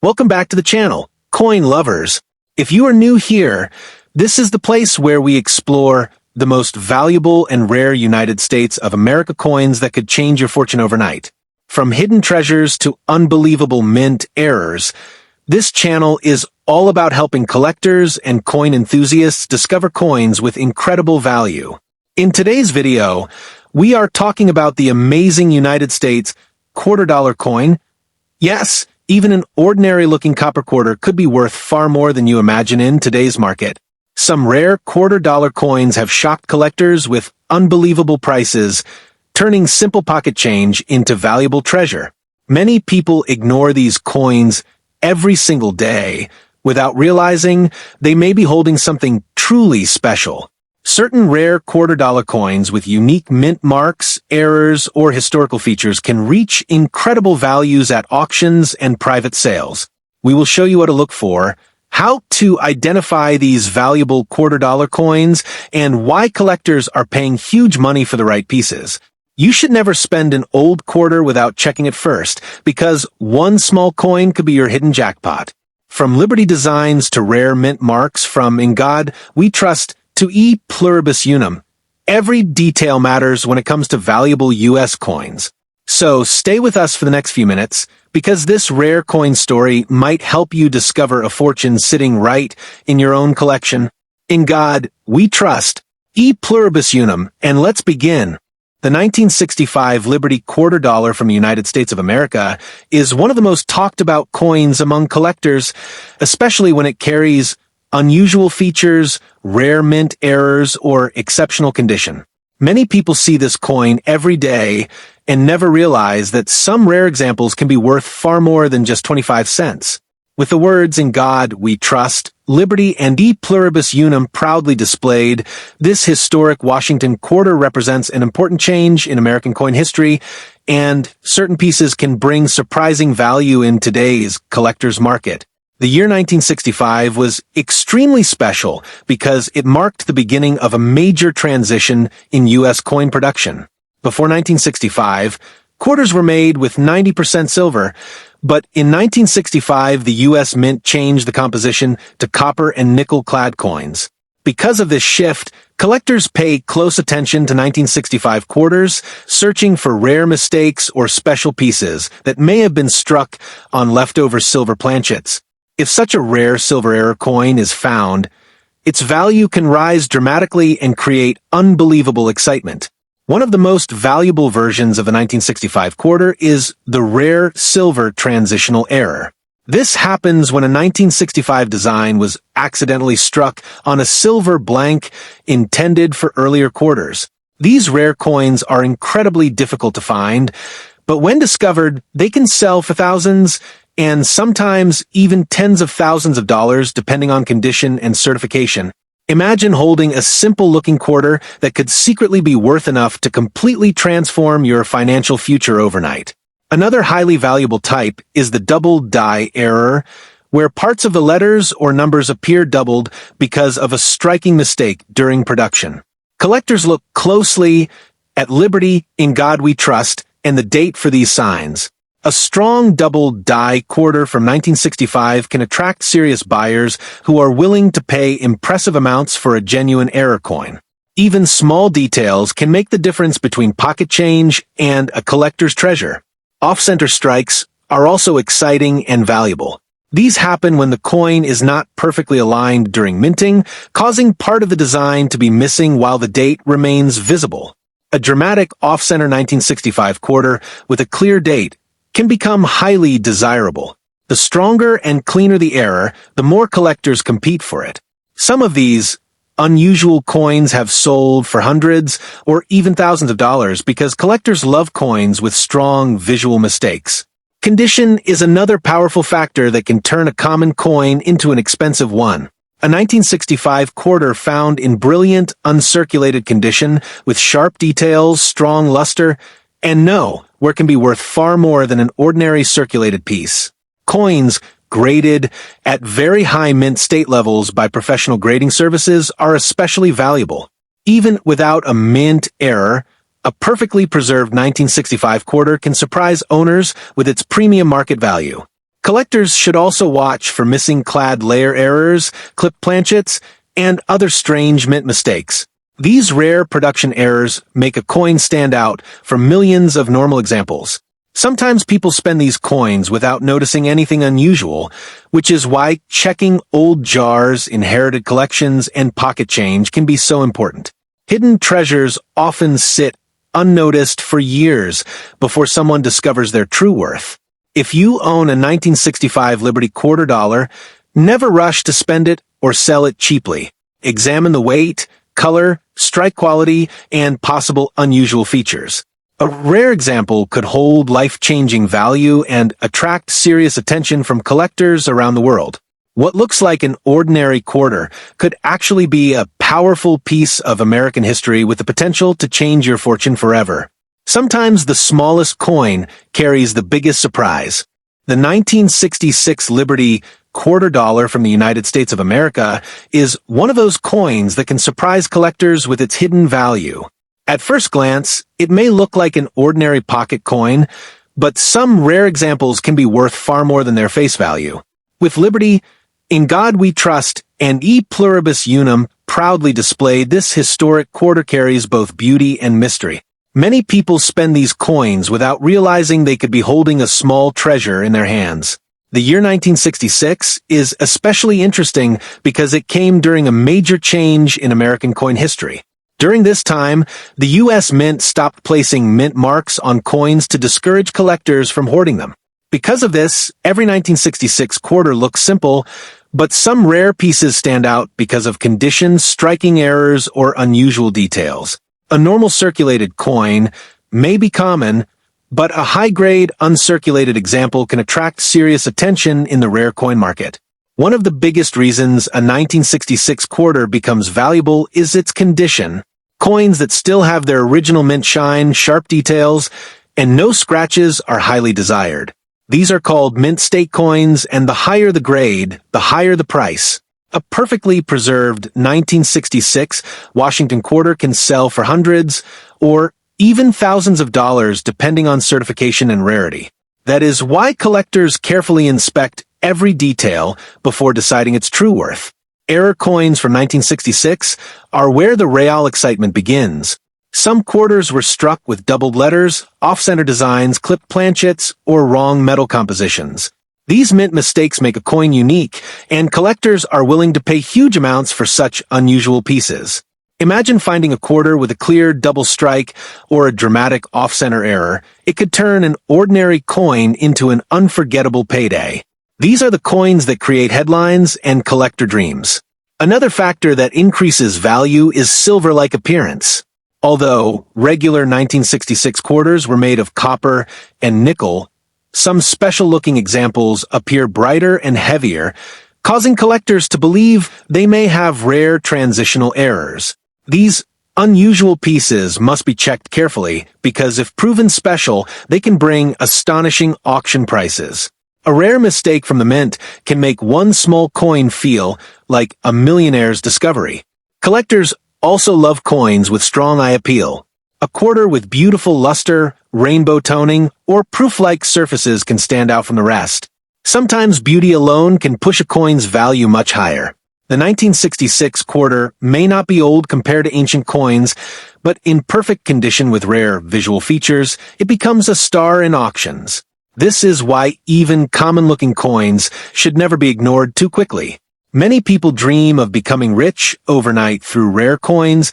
Welcome back to the channel, coin lovers. If you are new here, this is the place where we explore the most valuable and rare United States of America coins that could change your fortune overnight. From hidden treasures to unbelievable mint errors, this channel is all about helping collectors and coin enthusiasts discover coins with incredible value. In today's video, we are talking about the amazing United States $quarter coin. Yes, even an ordinary-looking copper quarter could be worth far more than you imagine in today's market. Some rare $quarter coins have shocked collectors with unbelievable prices, turning simple pocket change into valuable treasure. Many people ignore these coins every single day without realizing they may be holding something truly special. Certain rare $quarter coins with unique mint marks, errors, or historical features can reach incredible values at auctions and private sales. We will show you what to look for, how to identify these valuable $quarter coins, and why collectors are paying huge money for the right pieces. You should never spend an old quarter without checking it first, because one small coin could be your hidden jackpot. From Liberty designs to rare mint marks, from In God We Trust to E Pluribus Unum, every detail matters when it comes to valuable U.S. coins. So stay with us for the next few minutes, because this rare coin story might help you discover a fortune sitting right in your own collection. In God We Trust, E Pluribus Unum, and let's begin. The 1965 Liberty $quarter from the United States of America is one of the most talked about coins among collectors, especially when it carries unusual features, rare mint errors, or exceptional condition. Many people see this coin every day and never realize that some rare examples can be worth far more than just 25 cents. With the words In God We Trust, Liberty, and E Pluribus Unum proudly displayed, this historic Washington quarter represents an important change in American coin history, and certain pieces can bring surprising value in today's collector's market. The year 1965 was extremely special because it marked the beginning of a major transition in U.S. coin production. Before 1965, quarters were made with 90% silver, but in 1965 the U.S. Mint changed the composition to copper and nickel-clad coins. Because of this shift, collectors pay close attention to 1965 quarters, searching for rare mistakes or special pieces that may have been struck on leftover silver planchets. If such a rare silver error coin is found, its value can rise dramatically and create unbelievable excitement. One of the most valuable versions of the 1965 quarter is the rare silver transitional error. This happens when a 1965 design was accidentally struck on a silver blank intended for earlier quarters. These rare coins are incredibly difficult to find, but when discovered, they can sell for thousands and sometimes even tens of thousands of dollars depending on condition and certification. Imagine holding a simple-looking quarter that could secretly be worth enough to completely transform your financial future overnight. Another highly valuable type is the double die error, where parts of the letters or numbers appear doubled because of a striking mistake during production. Collectors look closely at Liberty, In God We Trust, and the date for these signs. A strong double die quarter from 1965 can attract serious buyers who are willing to pay impressive amounts for a genuine error coin. Even small details can make the difference between pocket change and a collector's treasure. Off-center strikes are also exciting and valuable. These happen when the coin is not perfectly aligned during minting, causing part of the design to be missing while the date remains visible. A dramatic off-center 1965 quarter with a clear date can become highly desirable. The stronger and cleaner the error, the more collectors compete for it. Some of these unusual coins have sold for hundreds or even thousands of dollars because collectors love coins with strong visual mistakes. Condition is another powerful factor that can turn a common coin into an expensive one. A 1965 quarter found in brilliant, uncirculated condition with sharp details, strong luster, and where can be worth far more than an ordinary circulated piece. Coins graded at very high mint state levels by professional grading services are especially valuable. Even without a mint error, a perfectly preserved 1965 quarter can surprise owners with its premium market value. Collectors should also watch for missing clad layer errors, clip planchets, and other strange mint mistakes. These rare production errors make a coin stand out from millions of normal examples. Sometimes people spend these coins without noticing anything unusual, which is why checking old jars, inherited collections, and pocket change can be so important. Hidden treasures often sit unnoticed for years before someone discovers their true worth. If you own a 1965 Liberty $quarter, never rush to spend it or sell it cheaply. Examine the weight, color, strike quality, and possible unusual features. A rare example could hold life-changing value and attract serious attention from collectors around the world. What looks like an ordinary quarter could actually be a powerful piece of American history with the potential to change your fortune forever. Sometimes the smallest coin carries the biggest surprise. The 1966 Liberty $quarter from the United States of America is one of those coins that can surprise collectors with its hidden value. At first glance, it may look like an ordinary pocket coin, but some rare examples can be worth far more than their face value. With Liberty, In God We Trust, and E Pluribus Unum proudly displayed, this historic quarter carries both beauty and mystery. Many people spend these coins without realizing they could be holding a small treasure in their hands. The year 1966 is especially interesting because it came during a major change in American coin history. During this time, the U.S. Mint stopped placing mint marks on coins to discourage collectors from hoarding them. Because of this, every 1966 quarter looks simple, but some rare pieces stand out because of condition, striking errors, or unusual details. A normal circulated coin may be common, but a high-grade, uncirculated example can attract serious attention in the rare coin market. One of the biggest reasons a 1966 quarter becomes valuable is its condition. Coins that still have their original mint shine, sharp details, and no scratches are highly desired. These are called mint state coins, and the higher the grade, the higher the price. A perfectly preserved 1966 Washington quarter can sell for hundreds or even thousands of dollars depending on certification and rarity. That is why collectors carefully inspect every detail before deciding its true worth. Error coins from 1966 are where the real excitement begins. Some quarters were struck with doubled letters, off-center designs, clipped planchets, or wrong metal compositions. These mint mistakes make a coin unique, and collectors are willing to pay huge amounts for such unusual pieces. Imagine finding a quarter with a clear double strike or a dramatic off-center error. It could turn an ordinary coin into an unforgettable payday. These are the coins that create headlines and collector dreams. Another factor that increases value is silver-like appearance. Although regular 1966 quarters were made of copper and nickel, some special-looking examples appear brighter and heavier, causing collectors to believe they may have rare transitional errors. These unusual pieces must be checked carefully because if proven special, they can bring astonishing auction prices. A rare mistake from the mint can make one small coin feel like a millionaire's discovery. Collectors also love coins with strong eye appeal. A quarter with beautiful luster, rainbow toning, or proof-like surfaces can stand out from the rest. Sometimes beauty alone can push a coin's value much higher. The 1966 quarter may not be old compared to ancient coins, but in perfect condition with rare visual features, it becomes a star in auctions. This is why even common-looking coins should never be ignored too quickly. Many people dream of becoming rich overnight through rare coins,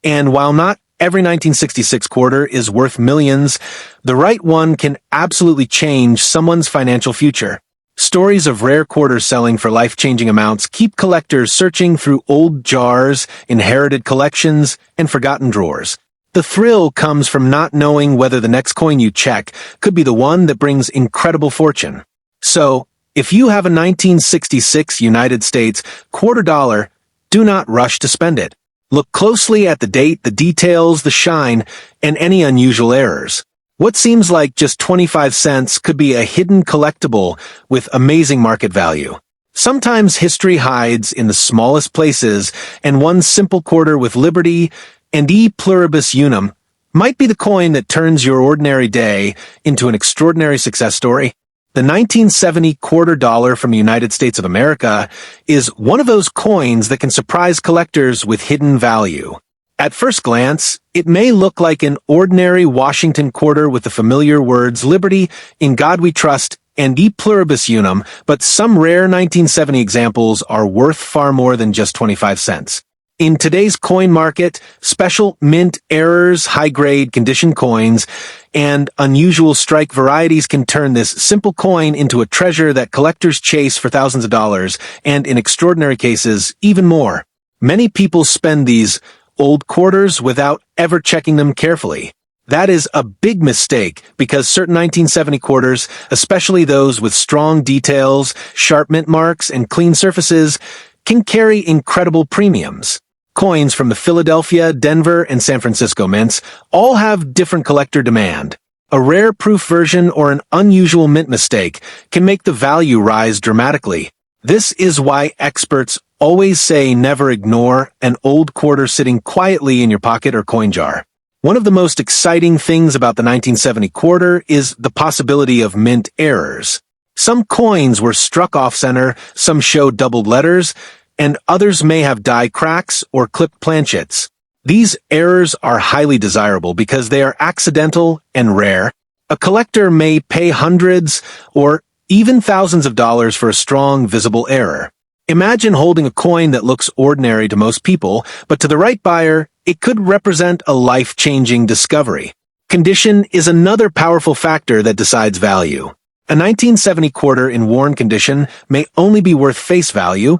and while not every 1966 quarter is worth millions, the right one can absolutely change someone's financial future. Stories of rare quarters selling for life-changing amounts keep collectors searching through old jars, inherited collections, and forgotten drawers. The thrill comes from not knowing whether the next coin you check could be the one that brings incredible fortune. So, if you have a 1966 United States $quarter, do not rush to spend it. Look closely at the date, the details, the shine, and any unusual errors. What seems like just 25 cents could be a hidden collectible with amazing market value. Sometimes history hides in the smallest places, and one simple quarter with Liberty and E Pluribus Unum might be the coin that turns your ordinary day into an extraordinary success story. The 1970 quarter dollar from the United States of America is one of those coins that can surprise collectors with hidden value. At first glance, it may look like an ordinary Washington quarter with the familiar words "Liberty, in God we trust," and "E pluribus unum," but some rare 1970 examples are worth far more than just 25 cents. In today's coin market, special mint errors, high-grade condition coins, and unusual strike varieties can turn this simple coin into a treasure that collectors chase for thousands of dollars, and in extraordinary cases, even more. Many people spend these old quarters without ever checking them carefully. That is a big mistake because certain 1970 quarters, especially those with strong details, sharp mint marks, and clean surfaces, can carry incredible premiums. Coins from the Philadelphia, Denver, and San Francisco mints all have different collector demand. A rare proof version or an unusual mint mistake can make the value rise dramatically. This is why experts always say never ignore an old quarter sitting quietly in your pocket or coin jar. One of the most exciting things about the 1970 quarter is the possibility of mint errors. Some coins were struck off-center, some show doubled letters, and others may have die cracks or clipped planchets. These errors are highly desirable because they are accidental and rare. A collector may pay hundreds or even thousands of dollars for a strong, visible error. Imagine holding a coin that looks ordinary to most people, but to the right buyer, it could represent a life-changing discovery. Condition is another powerful factor that decides value. A 1970 quarter in worn condition may only be worth face value,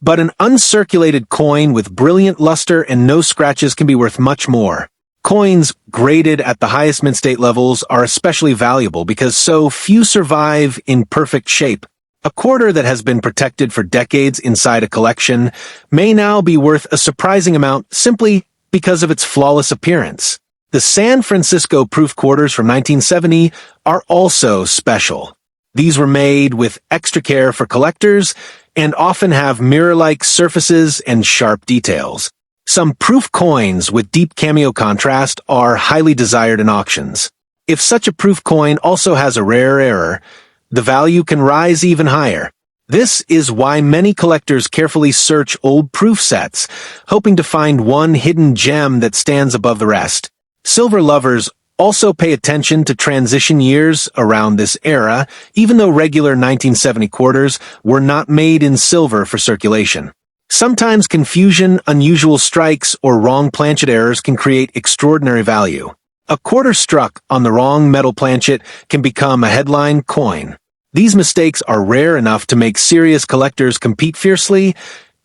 but an uncirculated coin with brilliant luster and no scratches can be worth much more. Coins graded at the highest mint state levels are especially valuable because so few survive in perfect shape. A quarter that has been protected for decades inside a collection may now be worth a surprising amount simply because of its flawless appearance. The San Francisco proof quarters from 1970 are also special. These were made with extra care for collectors and often have mirror-like surfaces and sharp details. Some proof coins with deep cameo contrast are highly desired in auctions. If such a proof coin also has a rare error, the value can rise even higher. This is why many collectors carefully search old proof sets, hoping to find one hidden gem that stands above the rest. Silver lovers also pay attention to transition years around this era, even though regular 1970 quarters were not made in silver for circulation. Sometimes confusion, unusual strikes, or wrong planchet errors can create extraordinary value. A quarter struck on the wrong metal planchet can become a headline coin. These mistakes are rare enough to make serious collectors compete fiercely,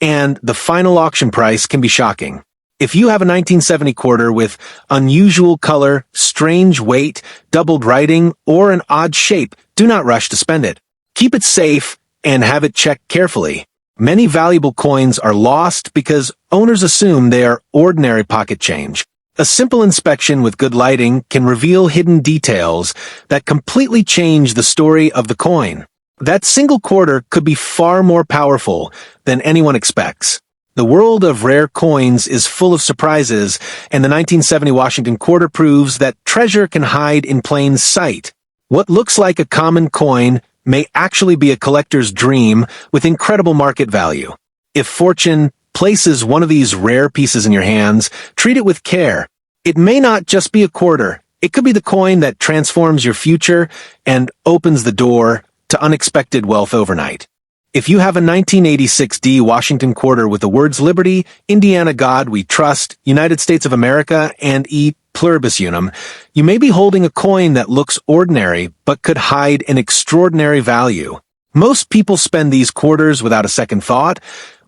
and the final auction price can be shocking. If you have a 1970 quarter with unusual color, strange weight, doubled writing, or an odd shape, do not rush to spend it. Keep it safe and have it checked carefully. Many valuable coins are lost because owners assume they are ordinary pocket change. A simple inspection with good lighting can reveal hidden details that completely change the story of the coin. That single quarter could be far more powerful than anyone expects. The world of rare coins is full of surprises, and the 1970 Washington quarter proves that treasure can hide in plain sight. What looks like a common coin may actually be a collector's dream with incredible market value. If fortune places one of these rare pieces in your hands, treat it with care. It may not just be a quarter. It could be the coin that transforms your future and opens the door to unexpected wealth overnight. If you have a 1986 D Washington quarter with the words Liberty, Indiana God We Trust, United States of America, and E pluribus unum, you may be holding a coin that looks ordinary but could hide an extraordinary value. Most people spend these quarters without a second thought,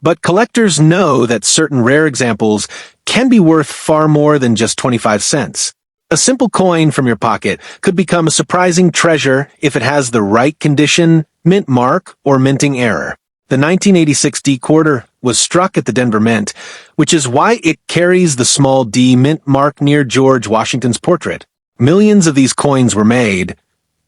but collectors know that certain rare examples can be worth far more than just 25 cents. A simple coin from your pocket could become a surprising treasure if it has the right condition, mint mark, or minting error. The 1986 D quarter was struck at the Denver Mint, which is why it carries the small D mint mark near George Washington's portrait. Millions of these coins were made,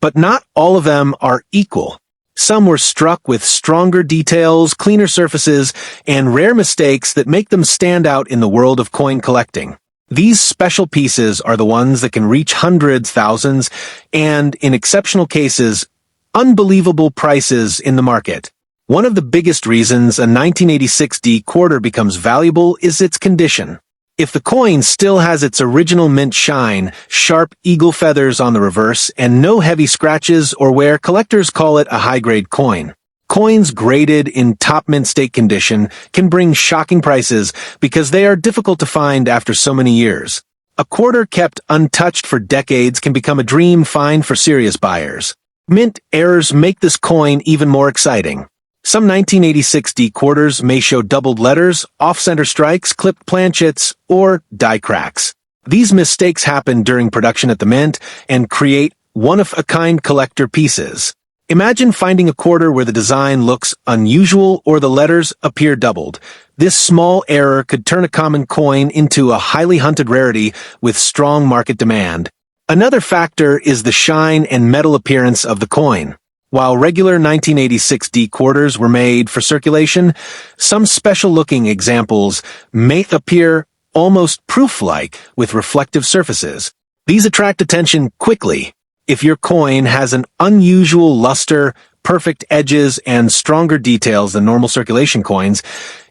but not all of them are equal. Some were struck with stronger details, cleaner surfaces, and rare mistakes that make them stand out in the world of coin collecting. These special pieces are the ones that can reach hundreds, thousands, and, in exceptional cases, unbelievable prices in the market. One of the biggest reasons a 1986 D quarter becomes valuable is its condition. If the coin still has its original mint shine, sharp eagle feathers on the reverse, and no heavy scratches or wear, collectors call it a high-grade coin. Coins graded in top mint state condition can bring shocking prices because they are difficult to find after so many years. A quarter kept untouched for decades can become a dream find for serious buyers. Mint errors make this coin even more exciting. Some 1986 D quarters may show doubled letters, off-center strikes, clipped planchets, or die cracks. These mistakes happen during production at the mint and create one-of-a-kind collector pieces. Imagine finding a quarter where the design looks unusual or the letters appear doubled. This small error could turn a common coin into a highly hunted rarity with strong market demand. Another factor is the shine and metal appearance of the coin. While regular 1986 D quarters were made for circulation, some special-looking examples may appear almost proof-like with reflective surfaces. These attract attention quickly. If your coin has an unusual luster, perfect edges, and stronger details than normal circulation coins,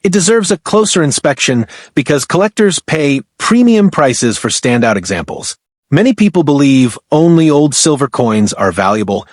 it deserves a closer inspection because collectors pay premium prices for standout examples. Many people believe only old silver coins are valuable,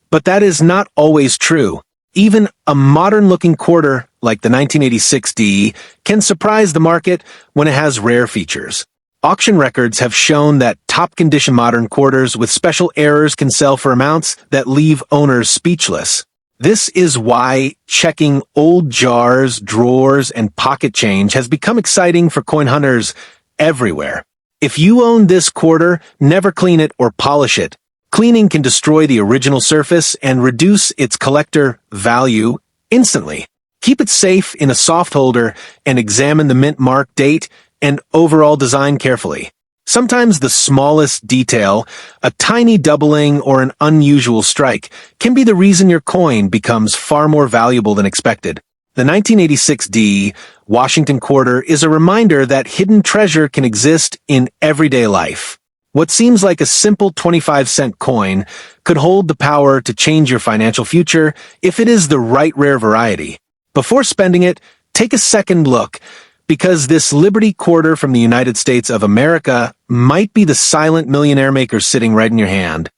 but that is not always true. Even a modern-looking quarter, like the 1986 D, can surprise the market when it has rare features. Auction records have shown that top-condition modern quarters with special errors can sell for amounts that leave owners speechless. This is why checking old jars, drawers, and pocket change has become exciting for coin hunters everywhere. If you own this quarter, never clean it or polish it. Cleaning can destroy the original surface and reduce its collector value instantly. Keep it safe in a soft holder and examine the mint mark date and overall design carefully. Sometimes the smallest detail, a tiny doubling or an unusual strike, can be the reason your coin becomes far more valuable than expected. The 1986 D Washington quarter is a reminder that hidden treasure can exist in everyday life. What seems like a simple 25-cent coin could hold the power to change your financial future if it is the right rare variety. Before spending it, take a second look, because this Liberty quarter from the United States of America might be the silent millionaire maker sitting right in your hand.